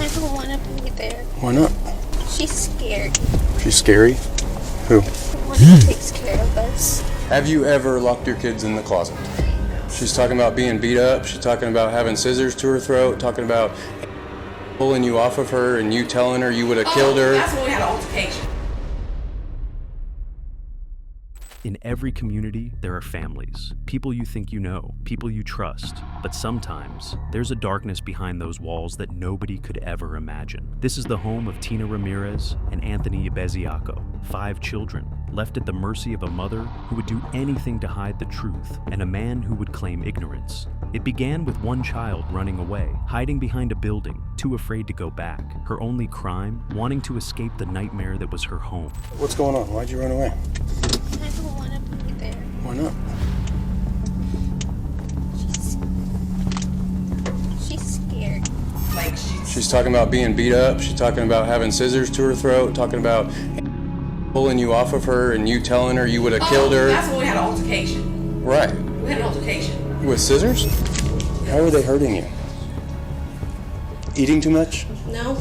I don't want to be there. Why not? She's scared. She's scary? Who? The one who takes care of us. Have you ever locked your kids in the closet? She's talking about being beat up. She's talking about having scissors to her throat, talking about pulling you off of her and you telling her you would have killed her. That's when we had an altercation. In every community, there are families, people you think you know, people you trust. But sometimes, there's a darkness behind those walls that nobody could ever imagine. This is the home of Tina Ramirez and Anthony Beziaco, 5 children, left at the mercy of a mother who would do anything to hide the truth, and a man who would claim ignorance. It began with one child running away, hiding behind a building, too afraid to go back. Her only crime, wanting to escape the nightmare that was her home. What's going on? Why'd you run away? I don't want to be there. Why not? She's scared. Like She's talking about being beat up. She's talking about having scissors to her throat, talking about pulling you off of her and you telling her you would have killed her. That's when we had an altercation. Right. We had an altercation. With scissors? How are they hurting you? Eating too much? No.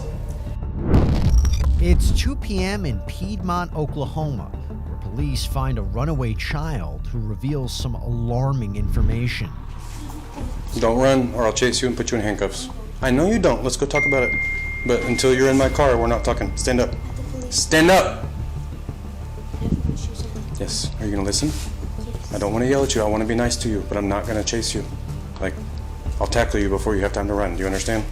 It's 2 p.m. in Piedmont, Oklahoma, where police find a runaway child who reveals some alarming information. Don't run or I'll chase you and put you in handcuffs. I know you don't. Let's go talk about it. But until you're in my car, we're not talking. Stand up. Stand up! Yes. Are you going to listen? I don't want to yell at you. I want to be nice to you, but I'm not going to chase you. Like, I'll tackle you before you have time to run. Do you understand?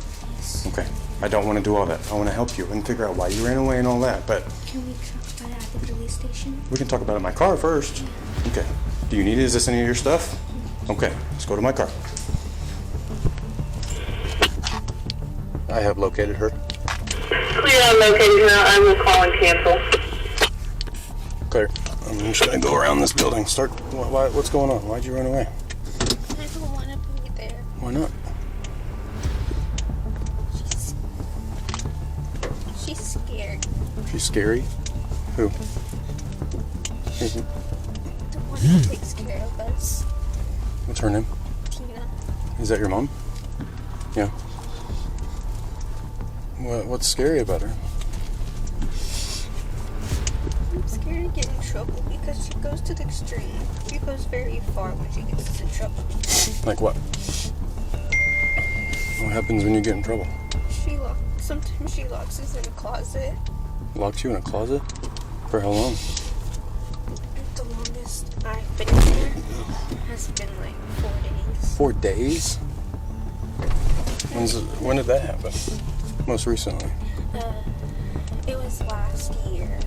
Okay. I don't want to do all that. I want to help you and figure out why you ran away and all that, but... Can we talk about it at the police station? We can talk about it in my car first. Okay. Do you need it? Is this any of your stuff? Okay. Let's go to my car. I have located her. Clear, I'm located now. I will call and cancel. Clear. I'm just going to go around this building. What's going on? Why'd you run away? I don't want to be there. Why not? She's scared. She's scary? Who? The one who takes care of us. What's her name? Tina. Is that your mom? Yeah. What's scary about her? I'm scared to get in trouble because she goes to the extreme. She goes very far when she gets into trouble. Like what? What happens when you get in trouble? Sometimes she locks us in a closet. Locks you in a closet? For how long? The longest I've been in there has been like 4 days. 4 days? When did that happen? Most recently? It was last year.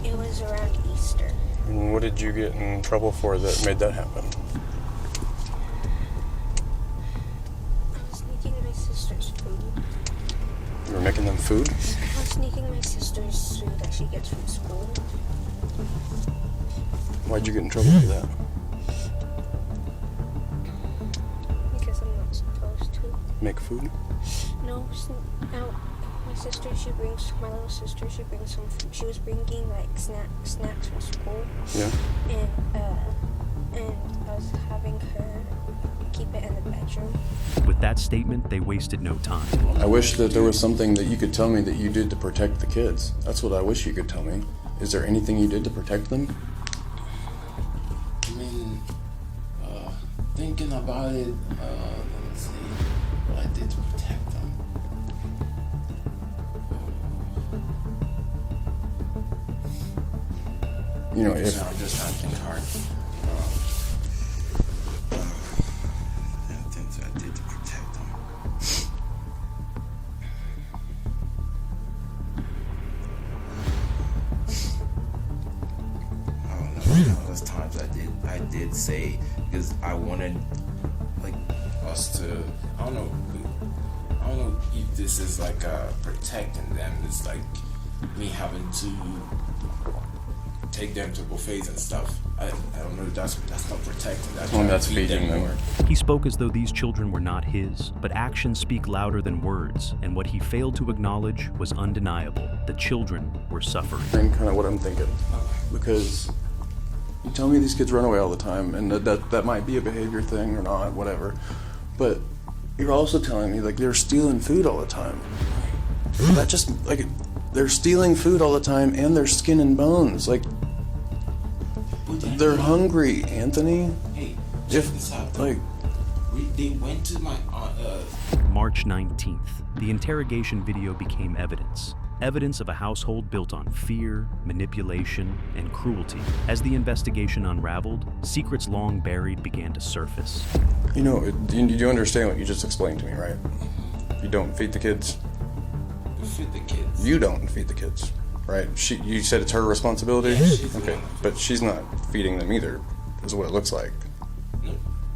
It was around Easter. And what did you get in trouble for that made that happen? I was sneaking my sister's food. You were making them food? I was sneaking my sister's food that she gets from school. Why'd you get in trouble for that? Because I'm not supposed to. Make food? No, my sister, my little sister, she brings some food. She was bringing like snacks from school. Yeah. And I was having her keep it in the bedroom. With that statement, they wasted no time. I wish that there was something that you could tell me that you did to protect the kids. That's what I wish you could tell me. Is there anything you did to protect them? I mean, thinking about it, let's see what I did to protect them. You know, if... I'm just trying to think hard. Things I did to protect them. I don't know. Those times I did say, because I wanted like us to. I don't know if this is like protecting them. It's like me having to take them to buffets and stuff. I don't know. That's not protecting. That's feeding them. more. He spoke as though these children were not his, but actions speak louder than words, and what he failed to acknowledge was undeniable. The children were suffering. And kind of what I'm thinking. Because you tell me these kids run away all the time, and that might be a behavior thing or not, whatever. But you're also telling me like they're stealing food all the time. That just, like, they're stealing food all the time, and they're skin and bones. Like, they're hungry, Anthony. Hey, check If, this out. like, They went to my March 19th, the interrogation video became evidence. Evidence of a household built on fear, manipulation, and cruelty. As the investigation unraveled, secrets long buried began to surface. you know, you understand what you just explained to me, right? You don't feed the kids. fit the kids. You don't feed the kids, right? You said it's her responsibility? Yeah, she's okay, not. but she's not feeding them either, is what it looks like. No,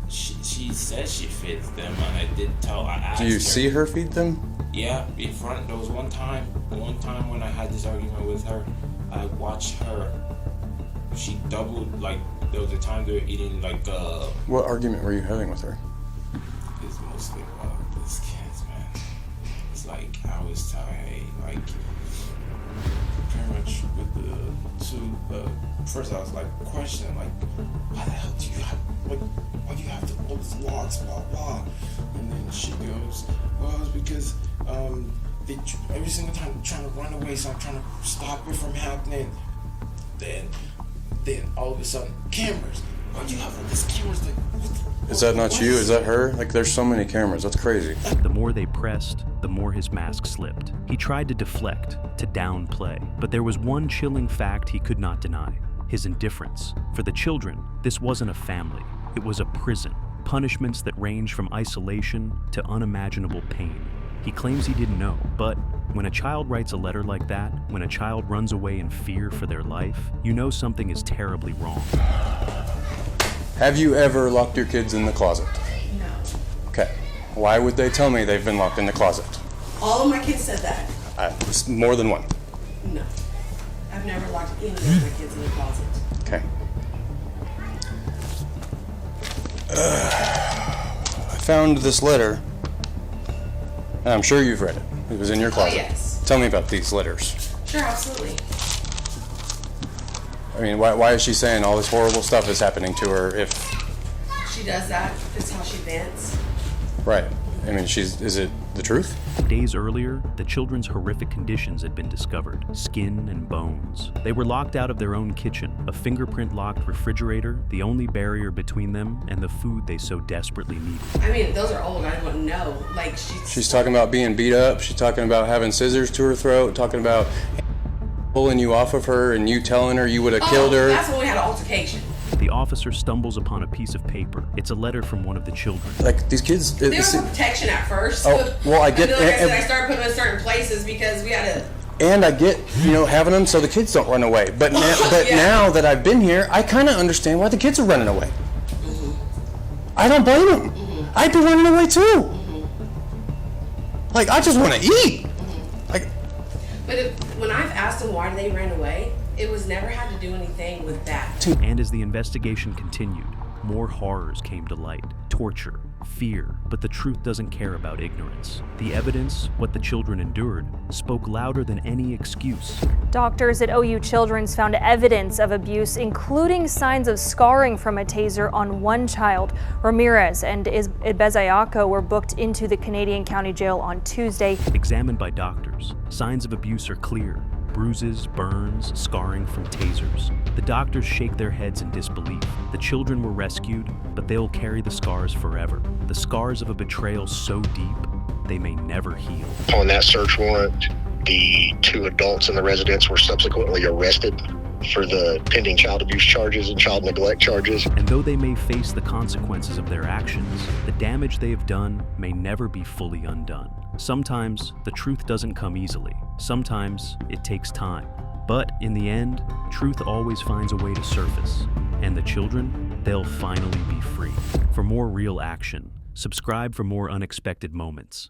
she says she feeds them, and I did tell. I asked Do you her. see her feed them? Yeah, in front. There was one time when I had this argument with her, I watched her. She doubled, like, there was a time they were eating, like, What argument were you having with her? it's mostly about these kids, man. It's like, I was telling her, like, pretty much with the two, first I was, like, questioning, like, why the hell do you have, like, why do you have to all these logs, blah, blah. And then she goes, well, it's because, they, every single time they're trying to run away, so I'm trying to stop it from happening. Then all of a sudden, cameras. Why do you have all these cameras? Like, Is that not you? Is that her? Like, there's so many cameras. That's crazy. The more they pressed, the more his mask slipped. He tried to deflect, to downplay, but there was one chilling fact he could not deny: his indifference. For the children, this wasn't a family, it was a prison. Punishments that ranged from isolation to unimaginable pain. He claims he didn't know, but when a child writes a letter like that, when a child runs away in fear for their life, you know something is terribly wrong. Have you ever locked your kids in the closet? No. Okay. Why would they tell me they've been locked in the closet? All of my kids said that. More than one. No. I've never locked any of my kids in the closet. Okay. I found this letter, and I'm sure you've read it. It was in your closet. yes. Tell me about these letters. Sure, absolutely. I mean, why is she saying all this horrible stuff is happening to her if... She does that. It's how she vents. Right. I mean, is it the truth? Days earlier, the children's horrific conditions had been discovered: skin and bones. They were locked out of their own kitchen, a fingerprint-locked refrigerator, the only barrier between them and the food they so desperately needed. I mean, those are old. I wouldn't know. Like, She's talking about being beat up. She's talking about having scissors to her throat. Talking about pulling you off of her and you telling her you would have killed her. That's when we had an altercation. The officer stumbles upon a piece of paper. It's a letter from one of the children. Like, these kids... They were for protection at first. Oh, well, I get- And then, like I said, I started putting them in certain places because we had to... And I get, having them so the kids don't run away. But Yeah. now that I've been here, I kind of understand why the kids are running away. I don't blame them. I'd be running away too. Like, I just want to eat. Like, But when I've asked them why they ran away, it was never had to do anything with that. And as the investigation continued, more horrors came to light: torture, fear, but the truth doesn't care about ignorance. The evidence, what the children endured, spoke louder than any excuse. Doctors at OU Children's found evidence of abuse, including signs of scarring from a taser on one child. Ramirez and Ibezayako were booked into the Canadian County Jail on Tuesday. Examined by doctors, signs of abuse are clear: bruises, burns, scarring from tasers. The doctors shake their heads in disbelief. The children were rescued, but they'll carry the scars forever. The scars of a betrayal so deep, they may never heal. On that search warrant, the 2 adults in the residence were subsequently arrested for the pending child abuse charges and child neglect charges. And though they may face the consequences of their actions, the damage they have done may never be fully undone. Sometimes the truth doesn't come easily. Sometimes it takes time. But in the end, truth always finds a way to surface. And the children, they'll finally be free. For more real action, subscribe for more unexpected moments.